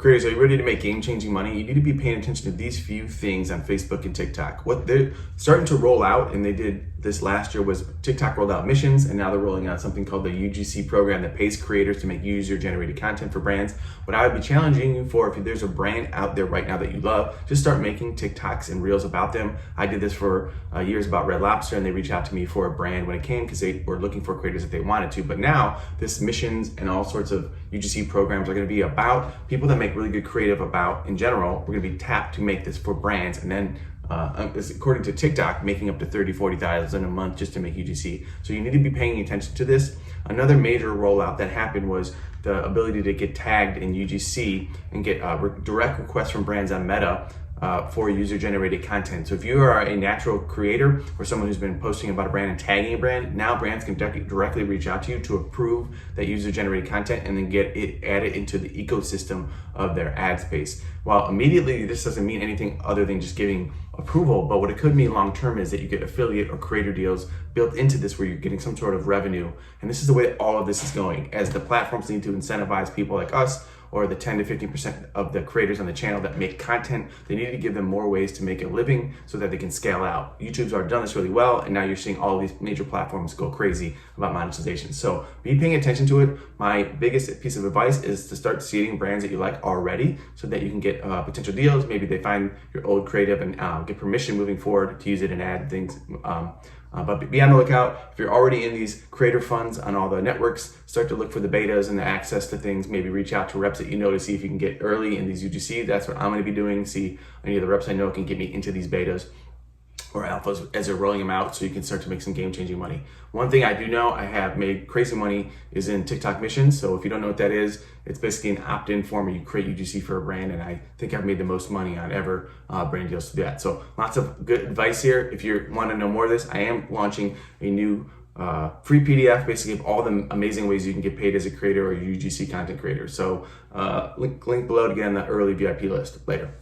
Creators, are you ready to make game-changing money? You need to be paying attention to these few things on Facebook and TikTok. What they're starting to roll out, and they did this last year, was TikTok rolled out missions, and now they're rolling out something called the UGC program that pays creators to make user-generated content for brands. What I would be challenging you for, if there's a brand out there right now that you love, just start making TikToks and Reels about them. I did this for years about Red Lobster, and they reached out to me for a brand when it came because they were looking for creators that they wanted to. But now this missions and all sorts of UGC programs are going to be about people that make really good creative about, in general. We're going to be tapped to make this for brands, and then according to TikTok, making up to $30,000-$40,000 a month just to make UGC. So you need to be paying attention to this. Another major rollout that happened was the ability to get tagged in UGC and get direct requests from brands on Meta for user-generated content. So if you are a natural creator or someone who's been posting about a brand and tagging a brand, now brands can directly reach out to you to approve that user-generated content and then get it added into the ecosystem of their ad space. While immediately this doesn't mean anything other than just giving approval, but what it could mean long-term is that you get affiliate or creator deals built into this where you're getting some sort of revenue. And this is the way that all of this is going, as the platforms need to incentivize people like us, or the 10 to 15% of the creators on the channel that make content. They need to give them more ways to make a living so that they can scale out. YouTube's already done this really well, and now you're seeing all these major platforms go crazy about monetization. So be paying attention to it. My biggest piece of advice is to start seeding brands that you like already so that you can get potential deals. Maybe they find your old creative and get permission moving forward to use it and add things. But be on the lookout. If you're already in these creator funds on all the networks, start to look for the betas and the access to things. Maybe reach out to reps that you know to see if you can get early in these UGC. That's what I'm going to be doing. See any of the reps I know can get me into these betas or alphas as they're rolling them out, so you can start to make some game-changing money. One thing I do know I have made crazy money is in TikTok missions. So if you don't know what that is, it's basically an opt-in form where you create UGC for a brand, and I think I've made the most money on ever brand deals to do that. So lots of good advice here. If you want to know more of this, I am launching a new free PDF, basically of all the amazing ways you can get paid as a creator or a UGC content creator. So link below to get on the early VIP list. Later.